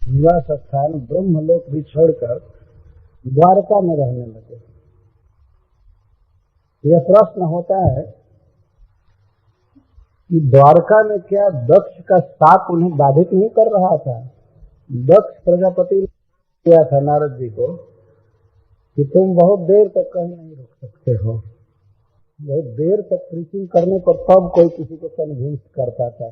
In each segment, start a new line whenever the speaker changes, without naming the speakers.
निवास स्थान ब्रह्मलोक भी छोड़कर द्वारका में रहने लगे। यह प्रश्न होता है कि द्वारका में क्या दक्ष का शाप उन्हें बाधित नहीं कर रहा था? दक्ष प्रजापति ने किया था नारद जी को कि तुम बहुत देर तक कहीं नहीं रुक सकते हो। बहुत देर तक प्रीचिंग करने पर तब कोई किसी को कन्विंस करता था।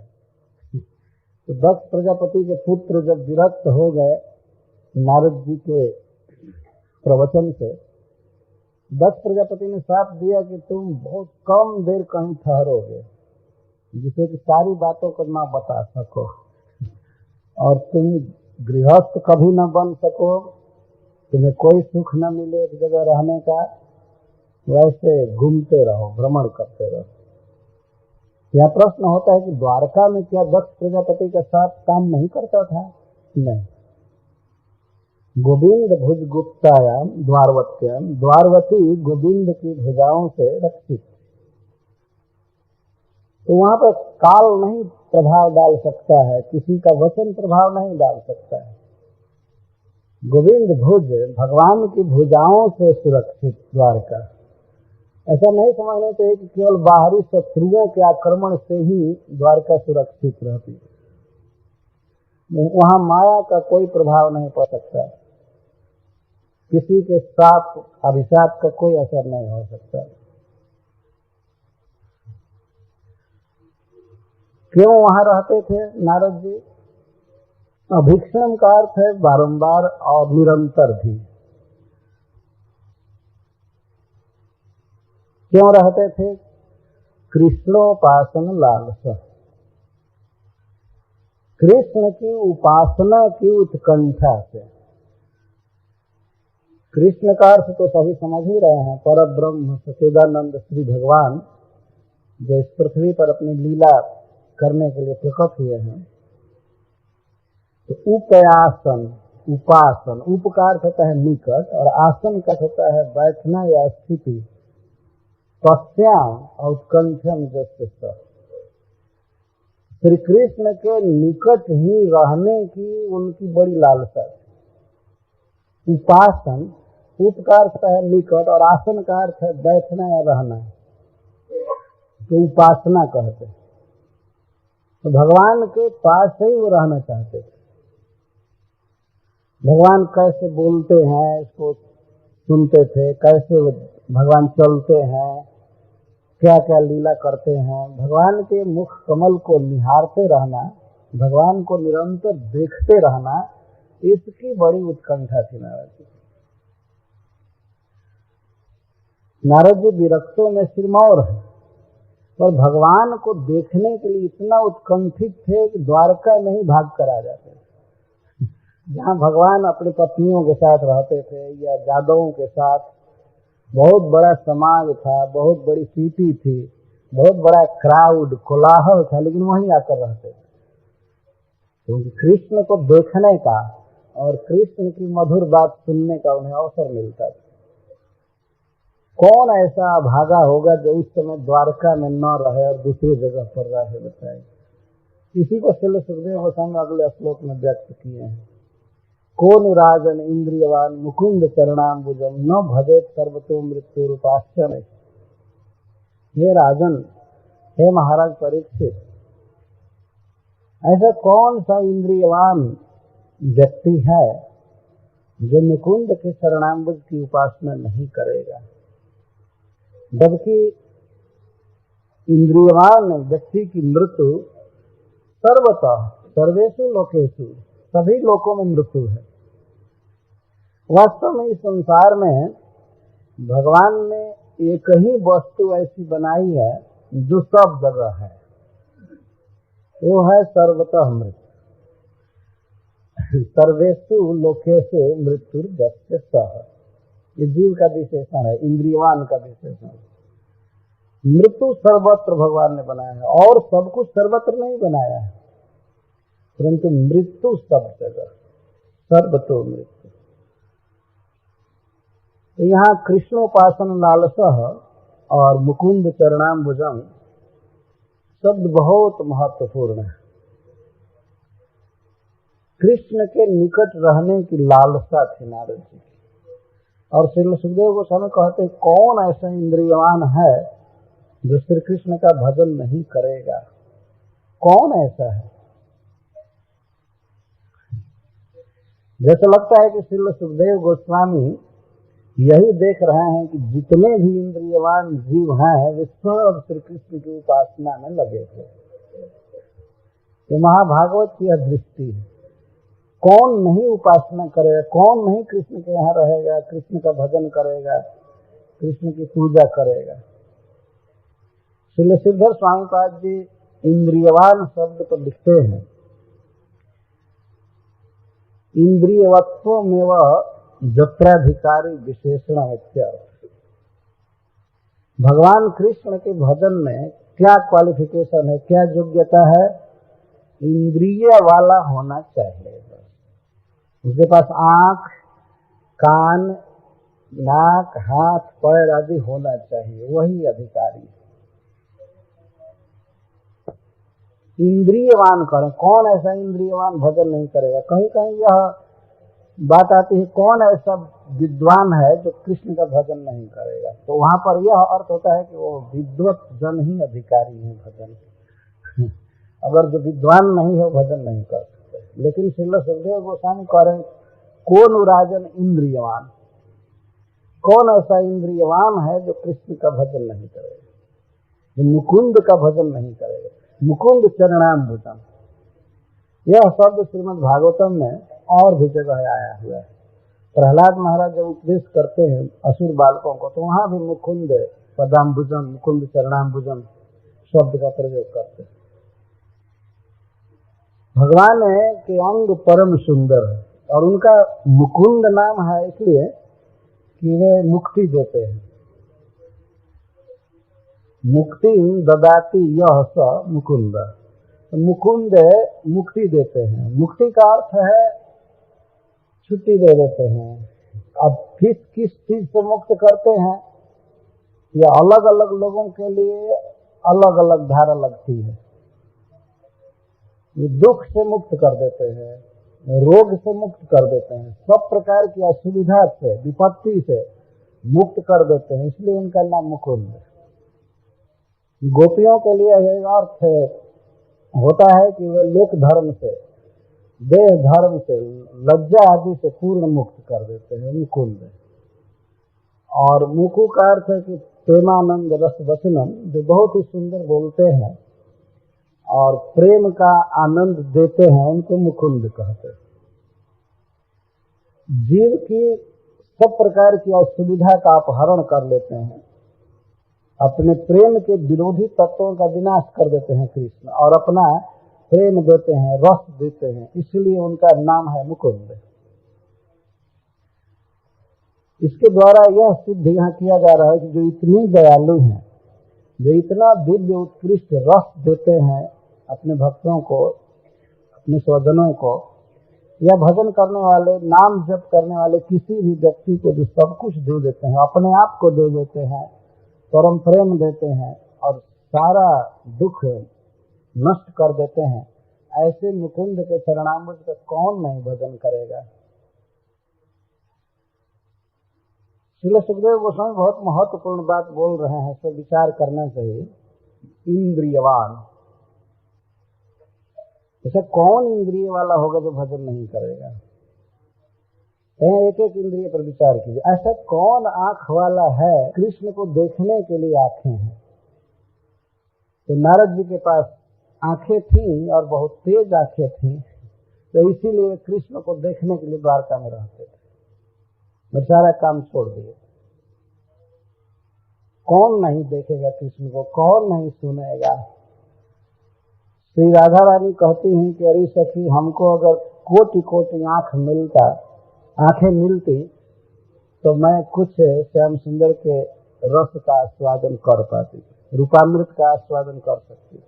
तो दक्ष प्रजापति के पुत्र जब विरक्त हो गए नारद जी के प्रवचन से, दक्ष प्रजापति ने साफ दिया कि तुम बहुत कम देर कहीं ठहरोगे, जिसे कि सारी बातों को ना बता सको, और तुम गृहस्थ कभी न बन सको, तुम्हें कोई सुख न मिले एक जगह रहने का, वैसे घूमते रहो, भ्रमण करते रहो। यह प्रश्न होता है कि द्वारका में क्या दक्ष प्रजापति का साथ काम नहीं करता था? नहीं। गोविंद भुज गुप्तायाम द्वारवत्याम, द्वारवती गोविंद की भुजाओं से रक्षित। तो वहां पर काल नहीं प्रभाव डाल सकता है, किसी का वचन प्रभाव नहीं डाल सकता है। गोविंद भुज, भगवान की भुजाओं से सुरक्षित द्वारका। ऐसा नहीं समझना चाहिए कि केवल बाहरी शत्रुओं के आक्रमण से ही द्वारका सुरक्षित रहती है। वहां माया का कोई प्रभाव नहीं पड़ सकता, किसी के साथ अभिशाप का कोई असर नहीं हो सकता। क्यों वहां रहते थे नारद जी? अभीक्षण का अर्थ है बारंबार और निरंतर भी। क्यों रहते थे? कृष्णोपासन लालसा, कृष्ण की उपासना की उत्कंठा से। कृष्ण का अर्थ तो सभी समझ ही रहे हैं, परब्रह्म सच्चिदानंद श्री भगवान जो इस पृथ्वी पर अपनी लीला करने के लिए प्रकट हुए हैं। तो उपयासन, उपासन, उप का अर्थ होता है निकट और आसन का होता है बैठना या स्थिति। पश्याम और उत्कंठम जैसे श्री कृष्ण के निकट ही रहने की उनकी बड़ी लालसा। उपासन, उप का अर्थ है निकट और आसन का अर्थ है बैठना या रहना, तो उपासना कहते हैं। तो भगवान के पास ही वो रहना चाहते थे। भगवान कैसे बोलते हैं इसको सुनते थे, कैसे भगवान चलते हैं, क्या क्या लीला करते हैं, भगवान के मुख कमल को निहारते रहना, भगवान को निरंतर देखते रहना, इसकी बड़ी उत्कंठा थी नारद जी। नारद जी विरक्तों में सिरमौर है, पर भगवान को देखने के लिए इतना उत्कंठित थे कि द्वारका में ही भाग कर आ जाते थे। जहाँ भगवान अपनी पत्नियों के साथ रहते थे या यादवों के साथ, बहुत बड़ा समाज था, बहुत बड़ी सिटी थी, बहुत बड़ा क्राउड कोलाहल था, लेकिन वहीं आकर रहते थे। क्योंकि कृष्ण को देखने का और कृष्ण की मधुर बात सुनने का उन्हें अवसर मिलता था। कौन ऐसा भागा होगा जो उस समय द्वारका में न रहे और दूसरी जगह पर रहे? बताए। इसी को श्री सुखदेव गोस्वामी अगले श्लोक में व्यक्त किए हैं। कौन राजन इंद्रियवान मुकुंद चरणाम्बुजम न भजेत सर्वतो मृत्यु रूपाश्चर्य। हे राजन, हे महाराज परीक्षित, ऐसा कौन सा इंद्रियवान व्यक्ति है जो मुकुंद के चरणाम्बुज की उपासना नहीं करेगा? जबकि इंद्रियवान व्यक्ति की मृत्यु सर्वतः सर्वेषु लोकेषु, सभी लोकों में मृत्यु है। वास्तव में इस संसार में भगवान ने एक ही वस्तु ऐसी बनाई है जो सब जगह है, वो है सर्वतः मृत्यु। सर्वेषु लोकेषु मृत्यु जस्य सः, ये जीव का विशेषण है, इंद्रियवान का विशेषण है। मृत्यु सर्वत्र भगवान ने बनाया है, और सब कुछ सर्वत्र नहीं बनाया है, परंतु मृत्यु सब जगह, सर्वतो मृत्यु। तो यहाँ कृष्णोपासन लालसः और मुकुंद चरणाम्बुजम शब्द बहुत महत्वपूर्ण है। कृष्ण के निकट रहने की लालसा थी नारद जी की। और श्री सुखदेव गोस्वामी कहते कौन ऐसा इंद्रियवान है जो श्री कृष्ण का भजन नहीं करेगा? कौन ऐसा है? जैसे लगता है कि श्री सुखदेव गोस्वामी यही देख रहे हैं कि जितने भी इंद्रियवान जीव हैं वे सब श्री कृष्ण की उपासना में लगे थे। ये महाभागवत की दृष्टि है। कौन नहीं उपासना करेगा, कौन नहीं कृष्ण के यहाँ रहेगा, कृष्ण का भजन करेगा, कृष्ण की पूजा करेगा। श्री श्रीधर स्वामी पाद जी इंद्रियवान शब्द पर लिखते हैं, इंद्रियवत्व में वह जत्राधिकारी विशेषण इत्यर्थ। भगवान कृष्ण के भजन में क्या क्वालिफिकेशन है, क्या योग्यता है? इंद्रिय वाला होना चाहिए। उसके पास आंख, कान, नाक, हाथ, पैर आदि होना चाहिए, वही अधिकारी है। इंद्रियवान करें। कौन ऐसा इंद्रियवान भजन नहीं करेगा? कहीं कहीं यह बात आती है कौन ऐसा विद्वान है जो कृष्ण का भजन नहीं करेगा, तो वहां पर यह अर्थ होता है कि वो विद्वत जन ही अधिकारी है भजन। अगर जो विद्वान नहीं है भजन नहीं कर सकते। लेकिन श्री सुखदेव गोस्वामी कह रहे हैं कौन राजन इंद्रियवान, कौन ऐसा इंद्रियवान है जो कृष्ण का भजन नहीं करेगा, जो मुकुंद का भजन नहीं करेगा। मुकुंद चरणाम्बुजम, यह शब्द श्रीमद् भागवतम में और भी जगह आया हुआ है। प्रहलाद महाराज जब उपदेश करते हैं असुर बालकों को, तो वहां भी मुकुंद पदाम्बुजम, मुकुंद चरणाम्बुजम शब्द का प्रयोग करते हैं। भगवान के अंग परम सुंदर है और उनका मुकुंद नाम है इसलिए कि वे मुक्ति देते हैं। मुक्ति ददाति यह स मुकुंद, तो मुकुंद मुक्ति देते हैं। मुक्ति का अर्थ है छुट्टी दे देते हैं। अब किस चीज से मुक्त करते हैं, यह अलग अलग लोगों के लिए अलग अलग धारा लगती है। ये दुख से मुक्त कर देते हैं, रोग से मुक्त कर देते हैं, सब प्रकार की असुविधा से, विपत्ति से मुक्त कर देते हैं, इसलिए इनका नाम मुकुंद है। गोपियों के लिए यह अर्थ होता है कि वे लोक धर्म से, देह धर्म से, लज्जा आदि से पूर्ण मुक्त कर देते हैं, मुकुंद। और मुकु का अर्थ है कि प्रेमानंद रस वचनम, जो बहुत ही सुंदर बोलते हैं और प्रेम का आनंद देते हैं, उनको मुकुंद कहते हैं। जीव की सब प्रकार की असुविधा का अपहरण कर लेते हैं, अपने प्रेम के विरोधी तत्वों का विनाश कर देते हैं कृष्ण, और अपना प्रेम देते हैं, रस देते हैं, इसलिए उनका नाम है मुकुंद। इसके द्वारा यह सिद्ध यहाँ किया जा रहा है कि जो इतने दयालु हैं, जो इतना दिव्य उत्कृष्ट रस देते हैं अपने भक्तों को, अपने स्वजनों को, या भजन करने वाले, नाम जप करने वाले किसी भी व्यक्ति को जो सब कुछ दे देते हैं, अपने आप को दे देते हैं, परम प्रेम देते हैं और सारा दुख नष्ट कर देते हैं, ऐसे मुकुंद के चरणाम्बुज का कौन नहीं भजन करेगा। श्री सुखदेव गोस्वामी बहुत महत्वपूर्ण बात बोल रहे हैं, इस पर विचार करना चाहिए। इंद्रियवान, ऐसा कौन इंद्रिय वाला होगा जो भजन नहीं करेगा? एक एक इंद्रिय पर विचार कीजिए। ऐसा कौन आंख वाला है, कृष्ण को देखने के लिए आंखें हैं। तो नारद जी के पास आंखें थी और बहुत तेज आंखें थी, तो इसीलिए कृष्ण को देखने के लिए द्वारका में रहते थे, और सारा काम छोड़ दिए। कौन नहीं देखेगा कृष्ण को, कौन नहीं सुनेगा। श्री राधा रानी कहती हैं कि अरे सखी, हमको अगर कोटि कोटि आंखें मिलती तो मैं कुछ श्याम सुंदर के रस का आस्वादन कर पाती, रूपामृत का आस्वादन कर सकती।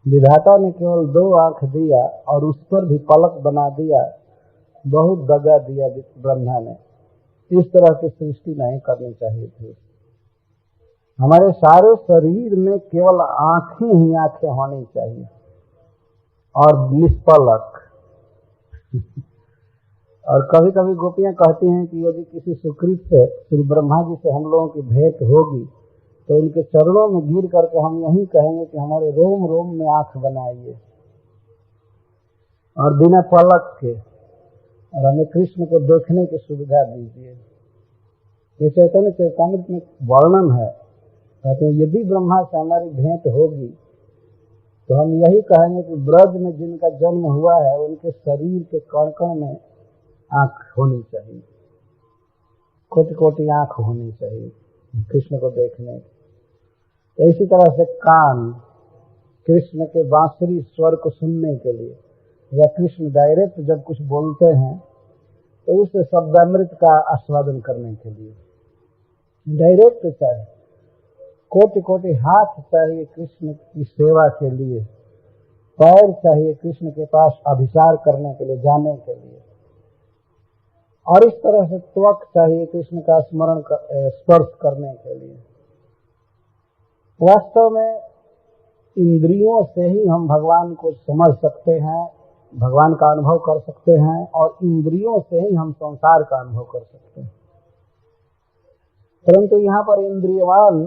विधाता ने केवल 2 आंख दिया और उस पर भी पलक बना दिया, बहुत दगा दिया ब्रह्मा ने। इस तरह की सृष्टि नहीं करनी चाहिए थी। हमारे सारे शरीर में केवल आंखें ही आंखें होनी चाहिए और निष्पलक, और कभी कभी गोपियां कहती हैं कि यदि किसी सुकृत से श्री ब्रह्मा जी से हम लोगों की भेंट होगी तो उनके चरणों में गिर करके हम यही कहेंगे कि हमारे रोम रोम में आंख बनाइए और बिना पलक के, और हमें कृष्ण को देखने की सुविधा दीजिए। ये चैतन्य चरितामृत में वर्णन है, कहते हैं यदि ब्रह्मा से हमारी भेंट होगी तो हम यही कहेंगे कि ब्रज में जिनका जन्म हुआ है उनके शरीर के कण कण में आंख होनी चाहिए, कोटि कोटि आंख होनी चाहिए कृष्ण को देखने की। तो इसी तरह से कान कृष्ण के बांसुरी स्वर को सुनने के लिए, या कृष्ण डायरेक्ट जब कुछ बोलते हैं तो उस शब्दामृत का आस्वादन करने के लिए डायरेक्ट चाहिए। कोटि कोटि हाथ चाहिए कृष्ण की सेवा के लिए, पैर चाहिए कृष्ण के पास अभिसार करने के लिए, जाने के लिए, और इस तरह से त्वक चाहिए कृष्ण का स्पर्श करने के लिए। वास्तव में इंद्रियों से ही हम भगवान को समझ सकते हैं, भगवान का अनुभव कर सकते हैं, और इंद्रियों से ही हम संसार का अनुभव कर सकते हैं। परंतु यहाँ पर इंद्रियवान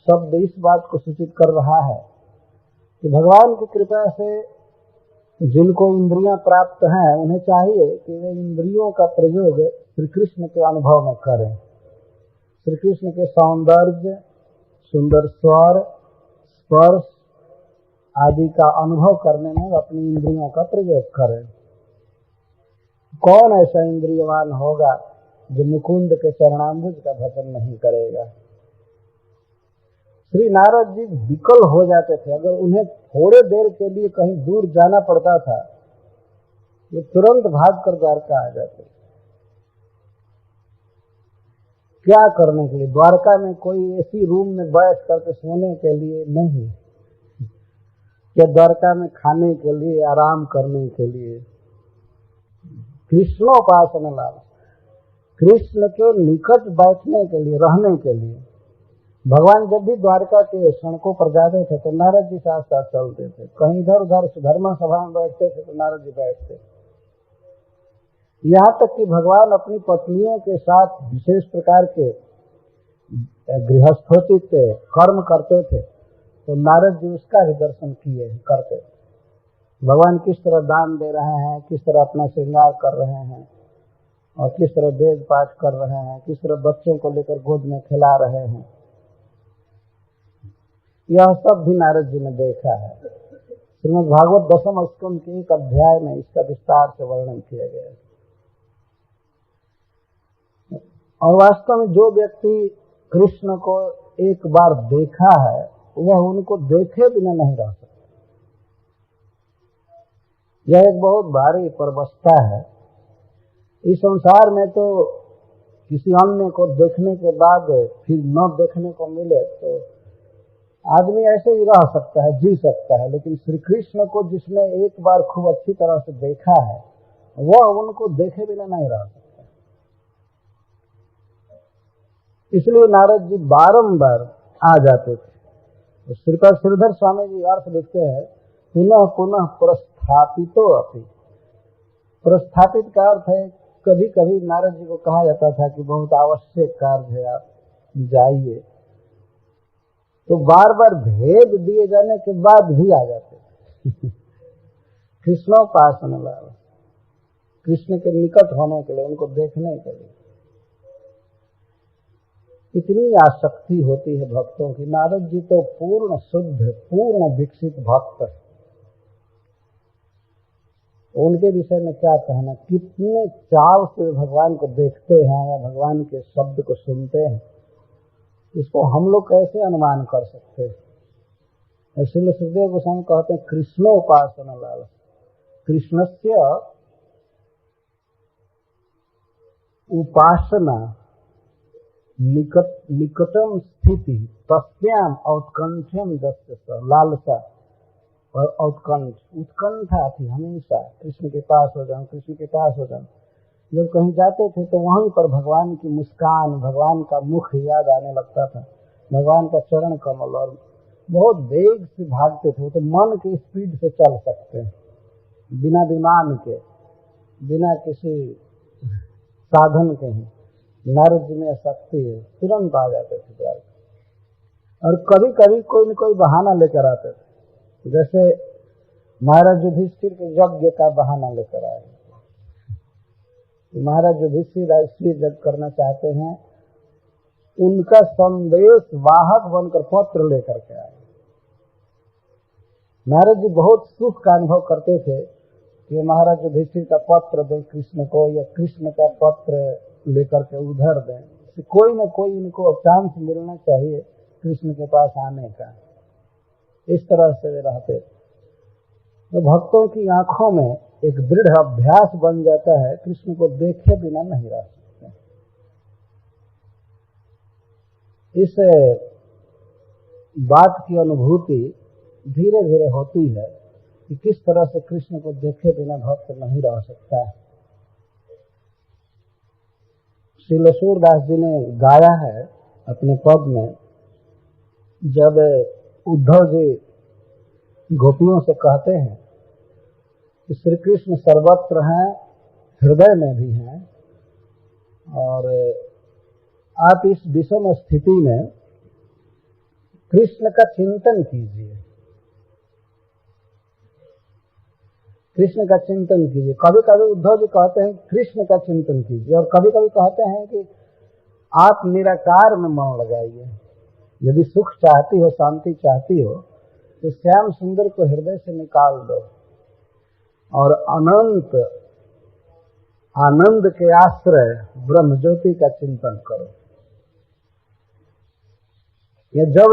शब्द इस बात को सूचित कर रहा है कि भगवान की कृपा से जिनको इंद्रियां प्राप्त हैं उन्हें चाहिए कि वे इंद्रियों का प्रयोग श्री कृष्ण के अनुभव में करें, श्री कृष्ण के सौंदर्य, सुंदर स्वर, स्पर्श आदि का अनुभव करने में अपनी इंद्रियों का प्रयोग करें। कौन ऐसा इंद्रियवान होगा जो मुकुंद के चरणाम्बुज का भजन नहीं करेगा। श्री नारद जी विकल हो जाते थे, अगर उन्हें थोड़े देर के लिए कहीं दूर जाना पड़ता था ये तुरंत भाग कर द्वारका आ जाते। क्या करने के लिए? द्वारका में कोई ऐसी रूम में बैठ करके सोने के लिए नहीं, या द्वारका में खाने के लिए, आराम करने के लिए। कृष्णोपासना लाभ, कृष्ण के निकट बैठने के लिए, रहने के लिए। भगवान जब भी द्वारका के सड़कों पर जाते थे तो नारद जी साथ साथ चलते थे, कहीं इधर उधर धर्म सभा में बैठते थे तो नारद जी बैठते। यहाँ तक कि भगवान अपनी पत्नियों के साथ विशेष प्रकार के गृहस्थोचित कर्म करते थे तो नारद जी उसका भी दर्शन किए करते। भगवान किस तरह दान दे रहे हैं, किस तरह अपना श्रृंगार कर रहे हैं, और किस तरह वेद पाठ कर रहे हैं, किस तरह बच्चों को लेकर गोद में खिला रहे हैं, यह सब भी नारद जी ने देखा है। श्रीमद् भागवत दशम स्कंद के एक अध्याय में इसका विस्तार से वर्णन किया गया है। और वास्तव में जो व्यक्ति कृष्ण को एक बार देखा है वह उनको देखे बिना नहीं रह सकता। यह एक बहुत भारी परवस्था है। इस संसार में तो किसी अन्य को देखने के बाद फिर न देखने को मिले तो आदमी ऐसे ही रह सकता है, जी सकता है, लेकिन श्री कृष्ण को जिसने एक बार खूब अच्छी तरह से देखा है वह उनको देखे बिना नहीं रह सकता। इसलिए नारद जी बारंबार आ जाते थे। तो श्रीपाद श्रीधर स्वामी जी अर्थ लिखते हैं, पुनः पुनः प्रस्थापितो अपि। प्रस्थापित का अर्थ है कभी कभी नारद जी को कहा जाता था कि बहुत आवश्यक कार्य है, आप जाइए, तो बार बार भेज दिए जाने के बाद भी आ जाते। कृष्णोपासना लाभ, कृष्ण के निकट होने के लिए, उनको देखने के लिए इतनी आसक्ति होती है भक्तों की। नारद जी तो पूर्ण शुद्ध, पूर्ण विकसित भक्त, उनके विषय में क्या कहना। कितने चाव से भगवान को देखते हैं या भगवान के शब्द को सुनते हैं, इसको हम लोग कैसे अनुमान कर सकते हैं। इसलिए सुखदेव गोस्वामी कहते हैं कृष्णोपासना लाभ, कृष्णस्य उपासना निकटम स्थिति तस्याम औत्कंठ्यम दस्य। लालसा और औत्कंठ, उत्कंठा थी हमेशा, कृष्ण के पास हो जाऊं, कृष्ण के पास हो जाऊं। जब कहीं जाते थे तो वहीं पर भगवान की मुस्कान, भगवान का मुख याद आने लगता था, भगवान का चरण कमल, और बहुत वेग से भागते थे। तो मन की स्पीड से चल सकते हैं बिना विमान के, बिना किसी साधन के ही नारद जी में शक्ति है, तुरंत आ जाते थे द्वारका। और कभी कभी कोई न कोई बहाना लेकर आते थे, जैसे महाराज युधिष्ठिर के यज्ञ का बहाना लेकर आए। महाराज युधिष्ठिर राष्ट्रीय यज्ञ करना चाहते हैं, उनका संदेश वाहक बनकर पत्र लेकर के आए। महाराज जी बहुत सुख का अनुभव करते थे कि महाराज युधिष्ठिर का पत्र दें कृष्ण को, या कृष्ण का पत्र लेकर के उधर दें। कोई न कोई इनको चांस मिलना चाहिए कृष्ण के पास आने का। इस तरह से वे रहते थे। तो भक्तों की आंखों में एक दृढ़ अभ्यास बन जाता है, कृष्ण को देखे बिना नहीं रह सकते। इस बात की अनुभूति धीरे धीरे होती है कि किस तरह से कृष्ण को देखे बिना भक्त नहीं रह सकता है। श्री सूरदास जी ने गाया है अपने पद में, जब उद्धव जी गोपियों से कहते हैं कि श्री कृष्ण सर्वत्र हैं, हृदय में भी हैं, और आप इस विषम स्थिति में कृष्ण का चिंतन कीजिए, कृष्ण का चिंतन कीजिए। कभी कभी उद्धव जी कहते हैं कृष्ण का चिंतन कीजिए, और कभी कभी कहते हैं कि आप निराकार में मन लगाइए। यदि सुख चाहती हो, शांति चाहती हो, तो श्याम सुंदर को हृदय से निकाल दो और अनंत आनंद के आश्रय ब्रह्म ज्योति का चिंतन करो। या जब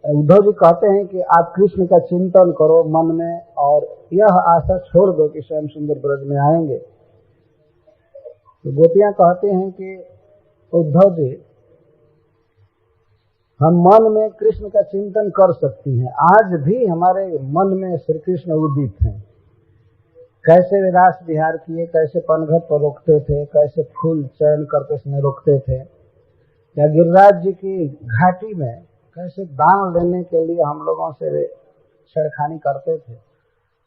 उद्धव जी कहते हैं कि आप कृष्ण का चिंतन करो मन में, और यह आशा छोड़ दो कि श्याम सुंदर ब्रज में आएंगे, तो गोपियां कहते हैं कि उद्धव जी, हम मन में कृष्ण का चिंतन कर सकती हैं, आज भी हमारे मन में श्री कृष्ण उदित हैं। कैसे वे रास विहार किए, कैसे पनघट पर रोकते थे, कैसे फूल चयन करके उसमें रोकते थे, या गिरिराज जी की घाटी में कैसे दान लेने के लिए हम लोगों से वे छेड़खानी करते थे,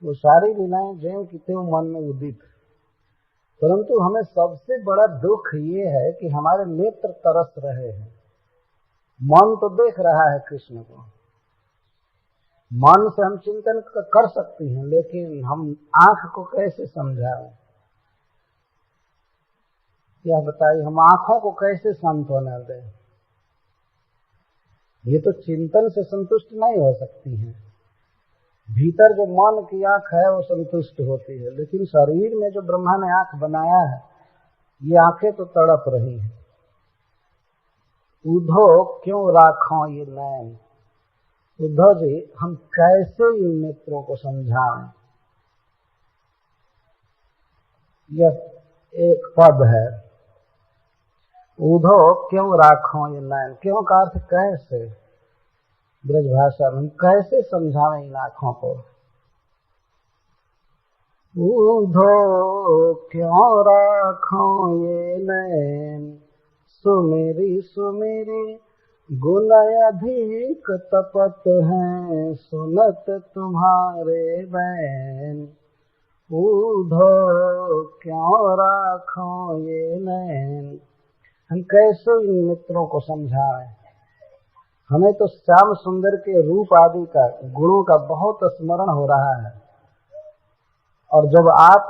वो सारी लीलाएं ज्यों की त्यों मन में उदित। परंतु हमें सबसे बड़ा दुख ये है कि हमारे नेत्र तरस रहे हैं। मन तो देख रहा है कृष्ण को, मन से हम चिंतन कर सकते हैं, लेकिन हम आंख को कैसे समझाएं? यह बताइए, हम आंखों को कैसे सांत्वना दें? ये तो चिंतन से संतुष्ट नहीं हो सकती हैं। भीतर जो मन की आंख है वो संतुष्ट होती है, लेकिन शरीर में जो ब्रह्मा ने आंख बनाया है, ये आंखें तो तड़प रही हैं। उद्धव क्यों राखो ये नैन, उद्धव जी हम कैसे इन नेत्रों को समझाएं? यह एक पद है, उद्धव क्यों राखो ये नैन, क्यों का अर्थ कैसे, ब्रज भाषा में कैसे समझावें इन आंखों को। उद्धव क्यों राखो ये नैन, सुमेरी सुमेरी गुण अधिक तपत हैं, सुनत तुम्हारे बैन। उद्धव क्यों राखो ये नैन, हम कैसे इन मित्रों को समझाएं? हमें तो श्याम सुंदर के रूप आदि का, गुणों का बहुत स्मरण हो रहा है, और जब आप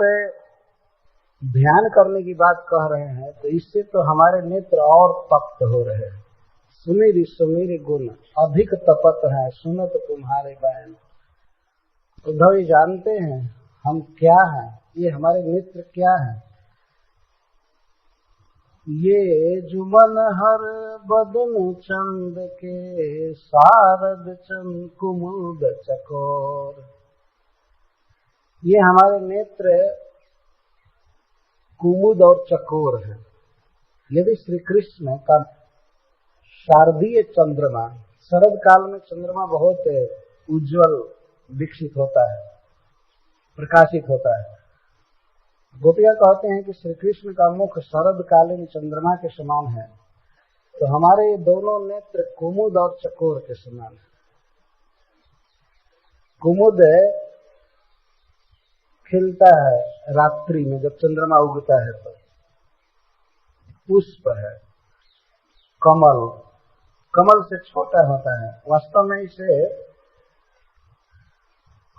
ध्यान करने की बात कह रहे हैं तो इससे तो हमारे नेत्र और तप्त हो रहे हैं। सुमेरी सुमेरी गुण अधिक तपत है, सुनत तुम्हारे बैन। उद्धव जी जानते हैं हम क्या हैं, ये हमारे नेत्र क्या हैं। ये जुमन हर बदन चंद के, सारद चंद कुमुद चकोर। ये हमारे नेत्र कुमुद और चकोर है। यदि श्री कृष्ण का शारदीय चंद्रमा, शरद काल में चंद्रमा बहुत उज्जवल विकसित होता है, प्रकाशित होता है। गोपियां कहते हैं कि श्री कृष्ण का मुख शरद कालीन चंद्रमा के समान है, तो हमारे दोनों नेत्र कुमुद और चकोर के समान है। कुमुद खिलता है रात्रि में जब चंद्रमा उगता है तो। पुष्प है कमल, कमल से छोटा होता है, वास्तव में इसे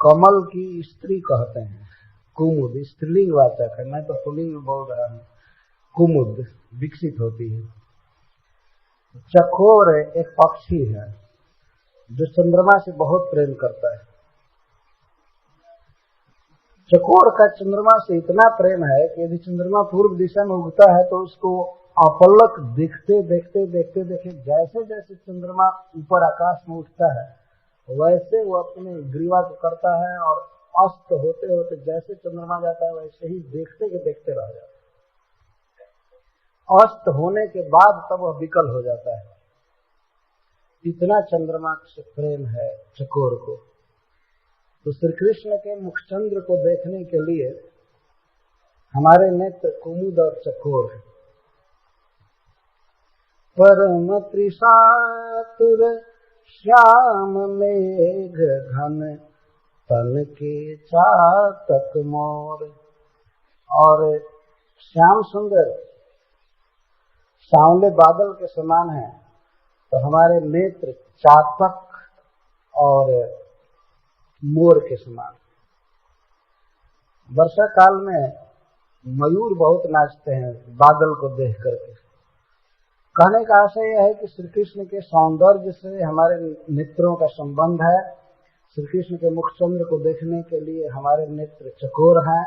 कमल की स्त्री कहते हैं। कुमुद स्त्रीलिंग वाचक है, मैं तो पुल्लिंग में बोल रहा हूँ। कुमुद विकसित होती है। चकोर एक पक्षी है जो चंद्रमा से बहुत प्रेम करता है। चकोर का चंद्रमा से इतना प्रेम है कि यदि चंद्रमा पूर्व दिशा में उगता है तो उसको अपलक देखते देखते देखते देखते जैसे जैसे चंद्रमा ऊपर आकाश में उठता है वैसे वो अपने ग्रीवा को करता है, और अस्त होते होते जैसे चंद्रमा जाता है वैसे ही देखते के देखते रह जाता है। अस्त होने के बाद तब वह विकल हो जाता है। इतना चंद्रमा से प्रेम है चकोर को। तो श्री कृष्ण के मुखचंद्र को देखने के लिए हमारे नेत्र कुमुद और चकोर है। परम त्रिशातुर श्याम मेघ घन तन के चातक मोर। और श्याम सुंदर सांवले बादल के समान है, तो हमारे नेत्र चातक और मोर के समान। वर्षा काल में मयूर बहुत नाचते हैं बादल को देख करके। कहने का आशय यह है कि श्री कृष्ण के सौंदर्य से हमारे नेत्रों का संबंध है। श्री कृष्ण के मुखचंद्र को देखने के लिए हमारे नेत्र चकोर हैं,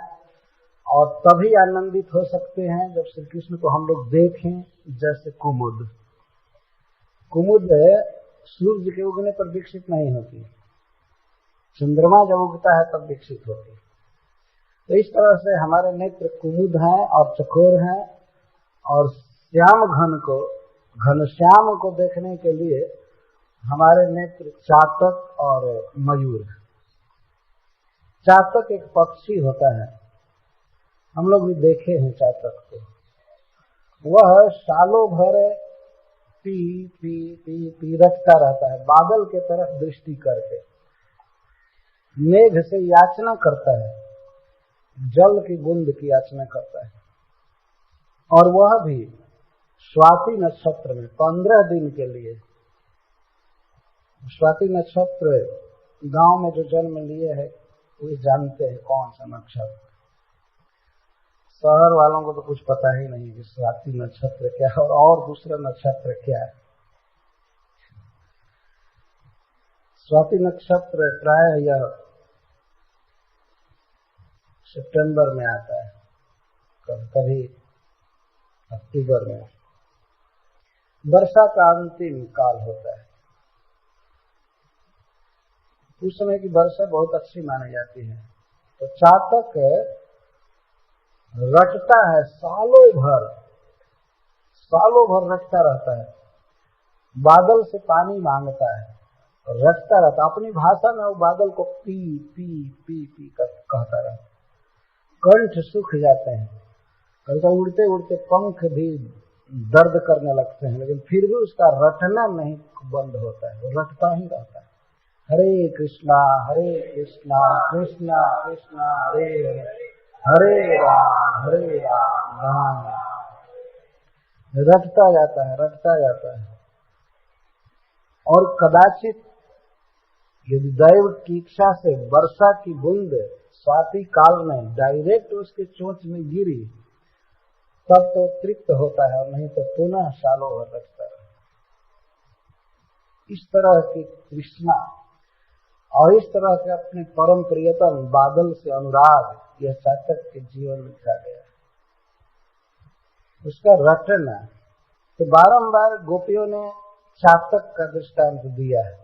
और तभी आनंदित हो सकते हैं जब श्री कृष्ण को हम लोग देखें। जैसे कुमुद, कुमुद सूर्य के उगने पर विकसित नहीं होती, चंद्रमा जब उगता है तब विकसित होती है। तो इस तरह से हमारे नेत्र कुमुद हैं और चकोर हैं, और श्याम घनश्याम को देखने के लिए हमारे नेत्र चातक और मयूर। चातक एक पक्षी होता है, हम लोग भी देखे हैं चातक को। वह सालों भर पी पी पी पी रखता रहता है, बादल के तरफ दृष्टि करके। मेघ से याचना करता है, जल की बूंद की याचना करता है। और वह भी स्वाति नक्षत्र में 15 दिन के लिए। स्वाति नक्षत्र गांव में जो जन्म लिए है वे जानते हैं कौन सा नक्षत्र। शहर वालों को तो कुछ पता ही नहीं कि स्वाति नक्षत्र क्या है और दूसरा नक्षत्र क्या है। स्वाति नक्षत्र प्राय यह सितंबर में आता है, कभी अक्टूबर में। वर्षा का अंतिम काल होता है। उस समय की वर्षा बहुत अच्छी मानी जाती है। तो चातक रटता है सालों भर रटता रहता है, बादल से पानी मांगता है, रटता रहता। अपनी भाषा में वो बादल को पी पी पी पी कर कहता रहता। कंठ सूख जाते हैं, कभी उड़ते उड़ते पंख भी दर्द करने लगते हैं, लेकिन फिर भी उसका रटना नहीं बंद होता है, वो रटता ही रहता है। हरे कृष्णा कृष्णा कृष्णा हरे हरे हरे राम रटता जाता है। और कदाचित यदि दैव की इच्छा से वर्षा की बूंद स्वाति काल में डायरेक्ट उसके चोंच में गिरी तब तो तृप्त होता है, और नहीं तो पुनः सालों भर रटता है। इस तरह की तृष्णा और इस तरह के अपने परम प्रियतम बादल से अनुराग, यह चातक के जीवन में छा गया। उसका रटना तो बारंबार गोपियों ने चातक का दृष्टांत दिया है।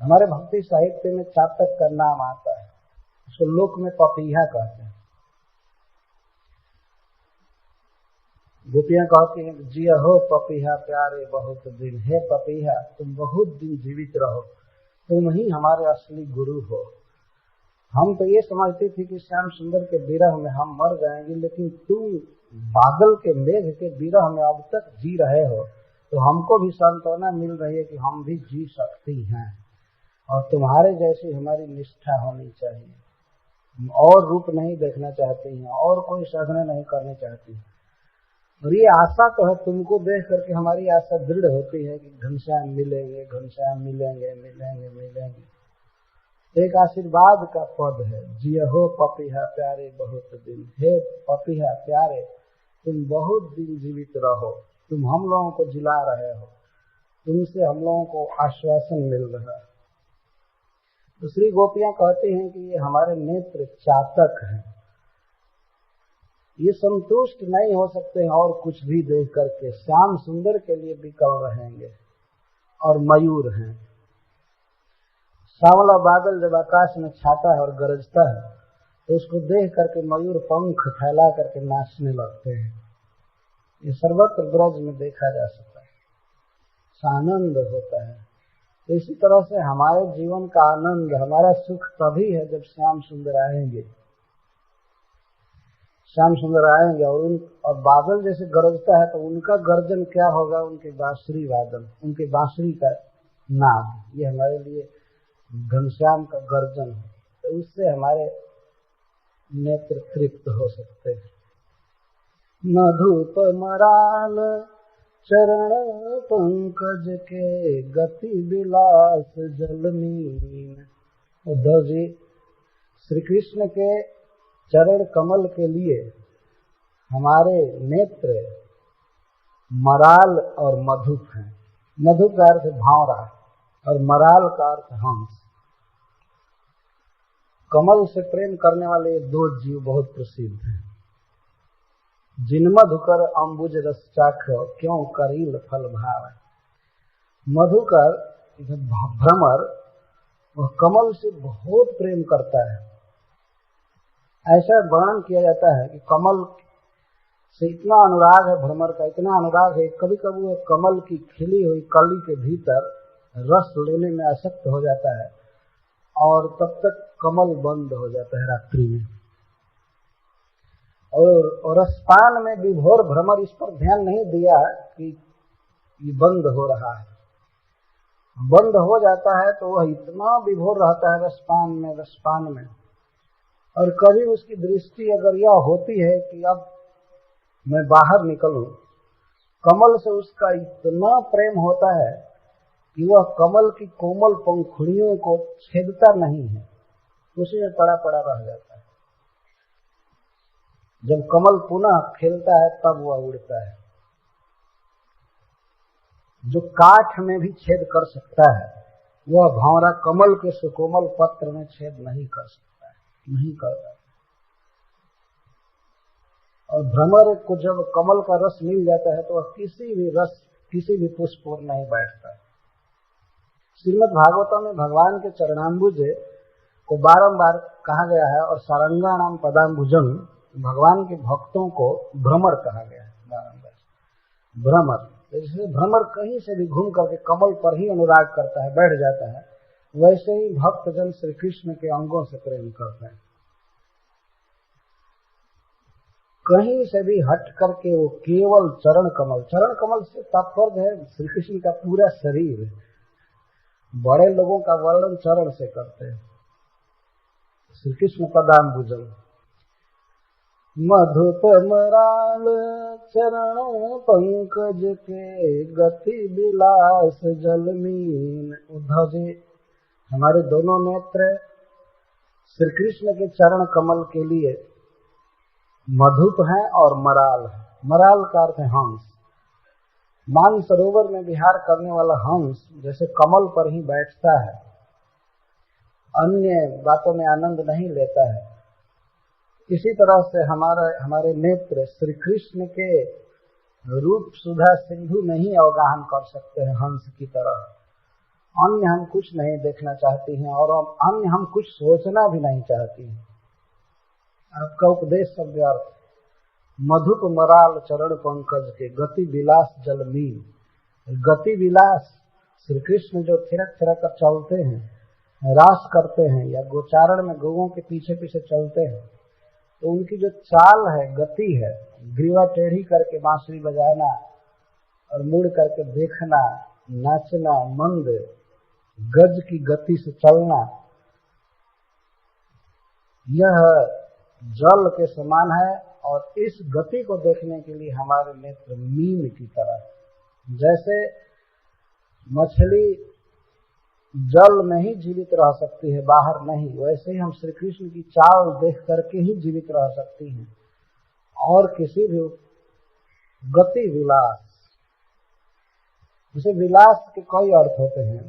हमारे भक्ति साहित्य में चातक का नाम आता है, उसको लोक में पपीहा कहते हैं। गोपियां कहती हैं, जिया हो पपीहा प्यारे बहुत दिन, हे पपीहा तुम बहुत दिन जीवित रहो, तुम ही हमारे असली गुरु हो। हम तो ये समझती थी कि श्याम सुंदर के विरह में हम मर जाएंगे, लेकिन तुम बादल के मेघ के विरह में अब तक जी रहे हो, तो हमको भी सांत्वना मिल रही है कि हम भी जी सकती हैं, और तुम्हारे जैसी हमारी निष्ठा होनी चाहिए। और रूप नहीं देखना चाहती हैं, और कोई साधना नहीं करनी चाहती हैं। और ये आशा तो है, तुमको देख करके हमारी आशा दृढ़ होती है कि घनश्याम मिलेंगे, घनश्याम मिलेंगे, मिलेंगे मिलेंगे। एक आशीर्वाद का पद है, जियो पपीहा प्यारे बहुत दिन। हे पपीहा प्यारे, तुम बहुत दिन जीवित रहो, तुम हम लोगों को जिला रहे हो, तुमसे हम लोगों को आश्वासन मिल रहा है। दूसरी गोपियां कहती हैं कि ये हमारे नेत्र चातक हैं, ये संतुष्ट नहीं हो सकते हैं और कुछ भी देख करके, श्याम सुंदर के लिए विकल रहेंगे। और मयूर हैं, सांवला बादल जब आकाश में छाता है और गरजता है तो उसको देख करके मयूर पंख फैला करके नाचने लगते हैं। ये सर्वत्र ब्रज में देखा जा सकता है, आनंद होता है। तो इसी तरह से हमारे जीवन का आनंद, हमारा सुख तभी है जब श्याम सुंदर आएंगे। श्याम सुंदर आएंगे और बादल जैसे गरजता है तो उनका गर्जन क्या होगा, उनके बांसुरी वादन, उनके बांसुरी का नाद, ये हमारे लिए घनश्याम का गर्जन है। तो उससे हमारे नेत्र तृप्त हो सकते हैं। मधुप मराल चरण पंकज के, गति विलास जलमीन। उद्धव जी, श्री कृष्ण के चरण कमल के लिए हमारे नेत्र मराल और मधुप हैं। मधुप का अर्थ भावरा और मराल का अर्थ हंस। कमल से प्रेम करने वाले ये दो जीव बहुत प्रसिद्ध हैं। जिन मधुकर अम्बुज रस चाखो, क्यों करील फल भाव। मधुकर भ्रमर वह कमल से बहुत प्रेम करता है। ऐसा वर्णन किया जाता है कि कमल से इतना अनुराग है भ्रमर का, इतना अनुराग है, कभी कभी वो कमल की खिली हुई कली के भीतर रस लेने में आसक्त हो जाता है और तब तक कमल बंद हो जाता है रात्रि में। और रसपान में विभोर भ्रमर इस पर ध्यान नहीं दिया कि ये बंद हो रहा है। बंद हो जाता है तो वह इतना विभोर रहता है रसपान में। और कभी उसकी दृष्टि अगर यह होती है कि अब मैं बाहर निकलूं, कमल से उसका इतना प्रेम होता है कि वह कमल की कोमल पंखुड़ियों को छेदता नहीं है, उसी में पड़ा पड़ा रह जाता है। जब कमल पुनः खिलता है तब वह उड़ता है। जो काठ में भी छेद कर सकता है वह भंवरा कमल के सुकोमल पत्र में छेद नहीं कर सकता है, नहीं करता। और भ्रमर को जब कमल का रस मिल जाता है तो वह किसी भी पुष्प पर नहीं बैठता है। श्रीमद् भागवतम में भगवान के चरणाम्बुज को बारंबार कहा गया है और सारंगाणाम पदाम्बुजं, भगवान के भक्तों को भ्रमर कहा गया है बारंबार। भ्रमर, जैसे भ्रमर कहीं से भी घूम करके कमल पर ही अनुराग करता है, बैठ जाता है, वैसे ही भक्तजन श्री कृष्ण के अंगों से प्रेम करते हैं। कहीं से भी हट करके वो केवल चरण कमल से तात्पर्य है श्री कृष्ण का पूरा शरीर। बड़े लोगों का वर्णन चरण से करते हैं। श्री कृष्ण पदाम्बुजं। मधुप मराल चरण पंकज के, गति विलास जलमीन। उद्धव जी, हमारे दोनों नेत्र श्री कृष्ण के चरण कमल के लिए मधुप हैं और मराल है। मराल का अर्थ है हंस। मानसरोवर में विहार करने वाला हंस जैसे कमल पर ही बैठता है, अन्य बातों में आनंद नहीं लेता है, इसी तरह से हमारे नेत्र श्री कृष्ण के रूप सुधा सिंधु में ही अवगाहन कर सकते हैं हंस की तरह। अन्य हम कुछ नहीं देखना चाहती हैं और अन्य हम कुछ सोचना भी नहीं चाहती हैं। आपका उपदेश सब व्यर्थ। मधुप मराल चरण पंकज के, गति विलास जलमीन। गति विलास श्री कृष्ण जो थिरक थिरक कर चलते हैं, रास करते हैं या गोचारण में गौओं के पीछे पीछे चलते हैं, तो उनकी जो चाल है, गति है, ग्रीवा टेढ़ी करके बांसुरी बजाना और मुड़ करके देखना, नाचना, मंद गज की गति से चलना, यह जल के समान है और इस गति को देखने के लिए हमारे नेत्र मीन की तरह, जैसे मछली जल में ही जीवित रह सकती है, बाहर नहीं, वैसे ही हम श्री कृष्ण की चाल देख करके ही जीवित रह सकती हैं। और किसी भी गति विलास, जैसे विलास के कई अर्थ होते हैं,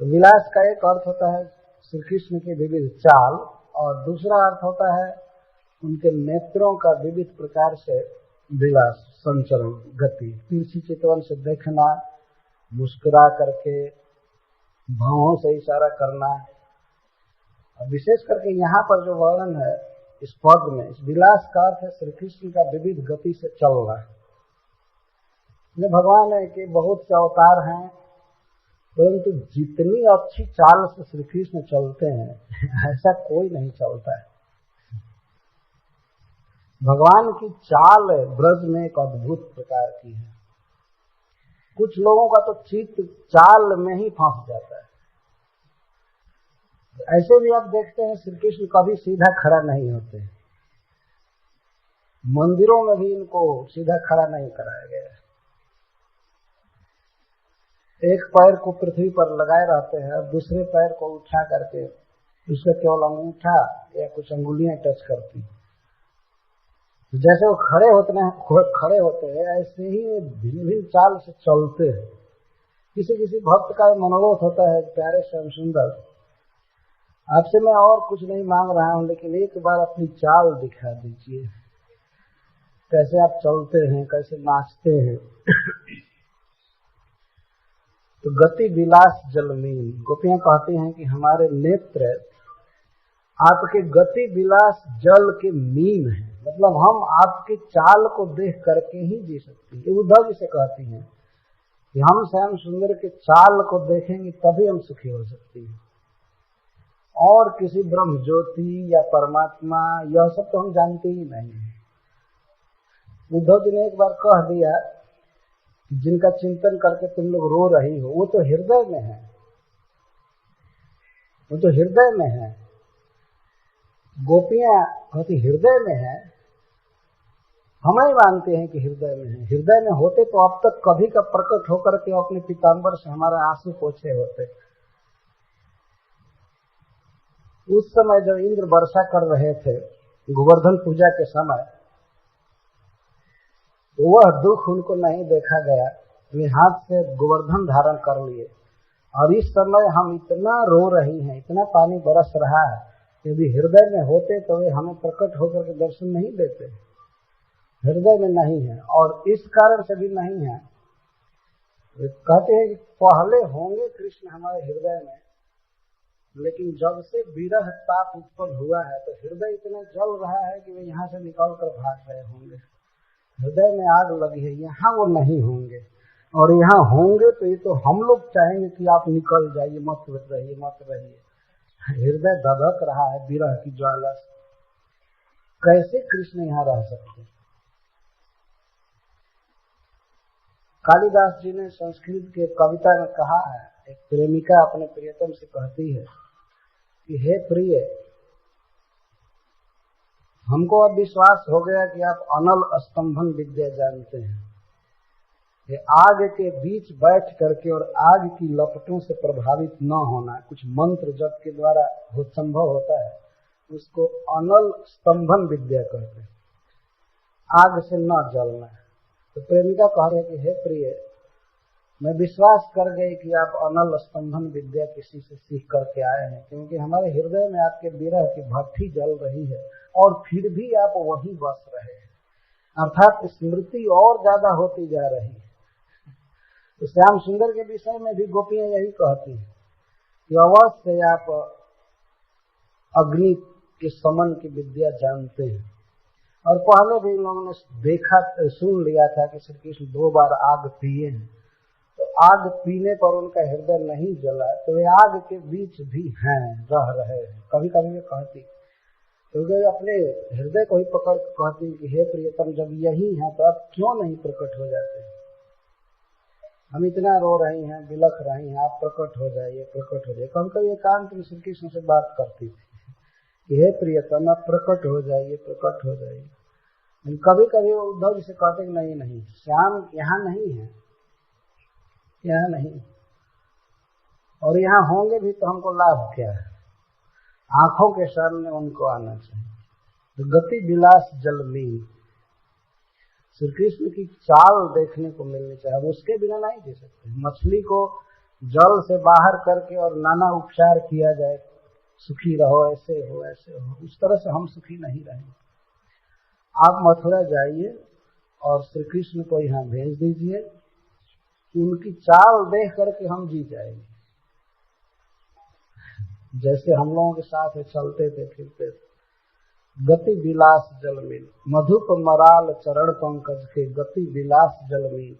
तो विलास का एक अर्थ होता है श्री कृष्ण की विविध चाल, और दूसरा अर्थ होता है उनके नेत्रों का विविध प्रकार से विलास, संचरण, गति, तिरछी चितवन से देखना, मुस्कुरा करके भौहों से इशारा करना। विशेष करके यहाँ पर जो वर्णन है इस पद में, इस विलास का अर्थ है श्री कृष्ण का विविध गति से चलना। भगवान है कि बहुत से अवतार हैं, परंतु जितनी अच्छी चाल से श्री कृष्ण चलते हैं ऐसा कोई नहीं चलता है। भगवान की चाल ब्रज में एक अद्भुत प्रकार की है। कुछ लोगों का तो चित्त चाल में ही फंस जाता है। ऐसे भी आप देखते हैं श्री कृष्ण कभी सीधा खड़ा नहीं होते, मंदिरों में भी इनको सीधा खड़ा नहीं कराया गया है। एक पैर को पृथ्वी पर लगाए रहते हैं और दूसरे पैर को उठा करके उससे केवल अंगूठा या कुछ अंगुलियां टच करती। जैसे वो खड़े होते हैं ऐसे ही भिन्न भिन्न चाल से चलते हैं। किसी किसी भक्त का मनोरथ होता है, प्यारे श्याम सुंदर आपसे मैं और कुछ नहीं मांग रहा हूं, लेकिन एक बार अपनी चाल दिखा दीजिए, कैसे आप चलते हैं, कैसे नाचते हैं। तो गति विलास जलमीन, गोपियां कहती हैं कि हमारे नेत्र आपके गति विलास जल के मीन है, मतलब हम आपकी चाल को देख करके ही जी सकते हैं। उद्धव जी से कहती हैं कि हम श्याम सुंदर के चाल को देखेंगे तभी हम सुखी हो सकते हैं, और किसी ब्रह्म ज्योति या परमात्मा यह सब तो हम जानते ही नहीं है। उद्धव जी ने एक बार कह दिया जिनका चिंतन करके तुम लोग रो रही हो वो तो हृदय में है, वो तो हृदय में है। गोपियां कहती हृदय में है, हम नहीं मानते हैं कि हृदय में है। हृदय में होते तो अब तक कभी का प्रकट होकर के अपने पीताम्बर से हमारे आंसू पोंछे होते। उस समय जब इंद्र वर्षा कर रहे थे गोवर्धन पूजा के समय, तो वह दुख उनको नहीं देखा गया, वे हाथ से गोवर्धन धारण कर लिए। और इस समय हम इतना रो रही हैं, इतना पानी बरस रहा है, यदि हृदय में होते तो वे हमें प्रकट होकर के दर्शन नहीं देते। हृदय में नहीं है, और इस कारण से भी नहीं है। वे कहते हैं कि पहले होंगे कृष्ण हमारे हृदय में, लेकिन जब से विरह ताप उत्पन्न हुआ है तो हृदय इतना जल रहा है कि वे यहाँ से निकल कर भाग रहे होंगे। हृदय में आग लगी है, यहाँ वो नहीं होंगे, और यहाँ होंगे तो ये तो हम लोग चाहेंगे कि आप निकल जाइए, मत रहिए, मत रहिए। हृदय धधक रहा है विरह की ज्वाला से, कैसे कृष्ण यहाँ रह सकते। कालिदास जी ने संस्कृत के कविता में कहा है, एक प्रेमिका अपने प्रियतम से कहती है कि हे प्रिय, हमको अब विश्वास हो गया कि आप अनल स्तंभन विद्या जानते हैं। ये आग के बीच बैठ करके और आग की लपटों से प्रभावित न होना, कुछ मंत्र जप के द्वारा संभव होता है, उसको अनल स्तंभन विद्या कहते हैं, आग से न जलना। तो प्रेमिका कह रहे कि हे प्रिय, मैं विश्वास कर गई कि आप अनल स्तंभन विद्या किसी से सीख करके आए हैं, क्योंकि हमारे हृदय में आपके विरह की भट्ठी जल रही है और फिर भी आप वहीं बस रहे हैं, अर्थात स्मृति और ज्यादा होती जा रही है। तो श्याम सुंदर के विषय में भी गोपियां यही कहती हैं कि अवश्य आप अग्नि के समन की विद्या जानते हैं। और पहले भी लोगों ने देखा, सुन लिया था कि श्री कृष्ण 2 बार आग पिए हैं, तो आग पीने पर उनका हृदय नहीं जला, तो वे आग के बीच भी हैं, रह रहे हैं। कभी कभी वे कहती, तो वे अपने हृदय को ही पकड़ के कहती कि हे प्रियतम, जब यही है तो आप क्यों नहीं प्रकट हो जाते? हम इतना रो रही हैं, बिलख रही हैं, आप प्रकट हो जाइए, प्रकट हो जाइए। कभी कभी एकांत में श्री कृष्ण से बात करती थी हे प्रियतमा प्रकट हो जाइए, प्रकट हो जाइए। कभी कभी वो उद्धव जी से कहते कि नहीं श्याम यहाँ नहीं है, यहाँ नहीं, और यहाँ होंगे भी तो हमको लाभ क्या है, आंखों के सामने उनको आना चाहिए। तो गति विलास जलमीन, श्री कृष्ण की चाल देखने को मिलनी चाहिए। अब उसके बिना नहीं जी सकते। मछली को जल से बाहर करके और नाना उपचार किया जाए, सुखी रहो, ऐसे हो ऐसे हो, उस तरह से हम सुखी नहीं रहेंगे। आप मथुरा जाइए और श्री कृष्ण को यहाँ भेज दीजिए, उनकी चाल देख करके हम जी जाएंगे। जैसे हम लोगों के साथ चलते थे फिरते थे। गति विलास जलमीन, मधुप मराल चरण पंकज के गति विलास जलमीन,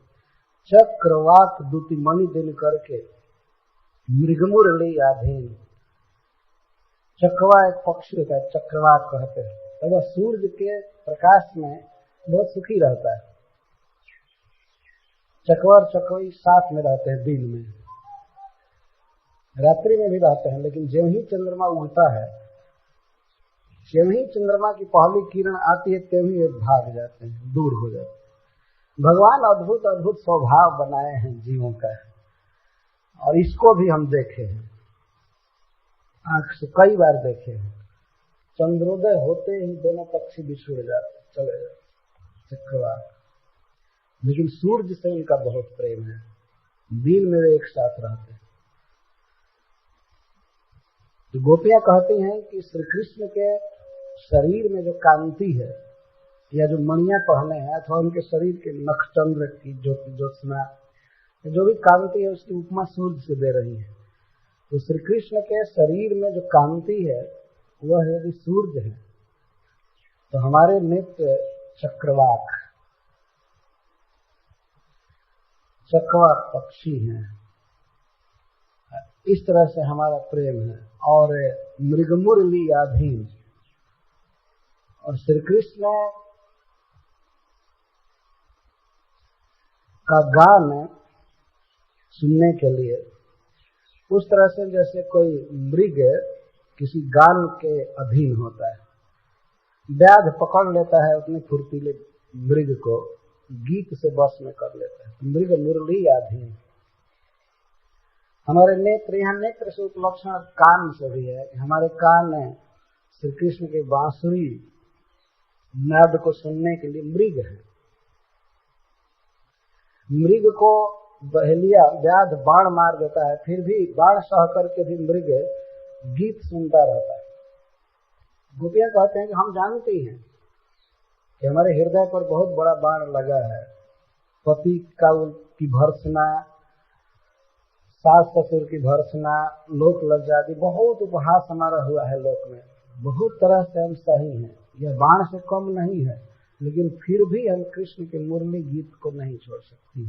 चक्रवाक दूति मणि दिन करके मृगमुरली आधीन। चकवा एक पक्षी होता है, चक्रवाक कहते हैं। तो वह सूर्य के प्रकाश में बहुत सुखी रहता है। चकवा और चकवी साथ में रहते हैं, दिन में, रात्रि में भी रहते हैं, लेकिन ज्यों ही चंद्रमा उगता है, ज्यों ही चंद्रमा की पहली किरण आती है, त्यों ही भाग जाते हैं, दूर हो जाते हैं। भगवान अद्भुत अद्भुत स्वभाव बनाए हैं जीवों का, और इसको भी हम देखे हैं, आंख से कई बार देखे हैं। चंद्रोदय होते ही दोनों पक्षी बिछुड़ जाते, चले जाते चक्रवाक, लेकिन सूर्य से इनका बहुत प्रेम है, दिन में वे एक साथ रहते हैं। तो गोपियां कहती हैं कि श्री कृष्ण के शरीर में जो कांति है, या जो मणियां पहने हैं, अथवा उनके शरीर के नक्षचंद्र की ज्योत्सना, जो भी कांति है, उसकी उपमा सूर्य से दे रही है। तो श्री कृष्ण के शरीर में जो कांति है वह यदि सूर्य है, तो हमारे नेत्र चक्रवाक, चक्रवाक पक्षी हैं। इस तरह से हमारा प्रेम है। और मृगमुरली आधीन, और श्री कृष्ण का गान सुनने के लिए उस तरह से जैसे कोई मृग किसी गान के अधीन होता है, व्याध पकड़ लेता है अपने फुर्तीले मृग को, गीत से बस में कर लेता है। मृग मुरली आधीन। हमारे नेत्र, यहाँ नेत्र से उपलक्षण कान से भी है। हमारे कान श्री कृष्ण के बांसुरी नाद को सुनने के लिए मृग है। मृग को बहेलिया व्याध बाण मार देता है, फिर भी बाण सह करके भी मृग गीत सुनता रहता है। गोपियां कहते हैं कि हम जानते हैं कि हमारे हृदय पर बहुत बड़ा बाण लगा है, पति की भर्त्सना, सास ससुर की भर्त्सना, लोक लज्जा आदि बहुत उपहास हमारा हुआ है लोक में, बहुत तरह से हम सही हैं, यह बाण से कम नहीं है, लेकिन फिर भी हम कृष्ण के मुरली गीत को नहीं छोड़ सकते।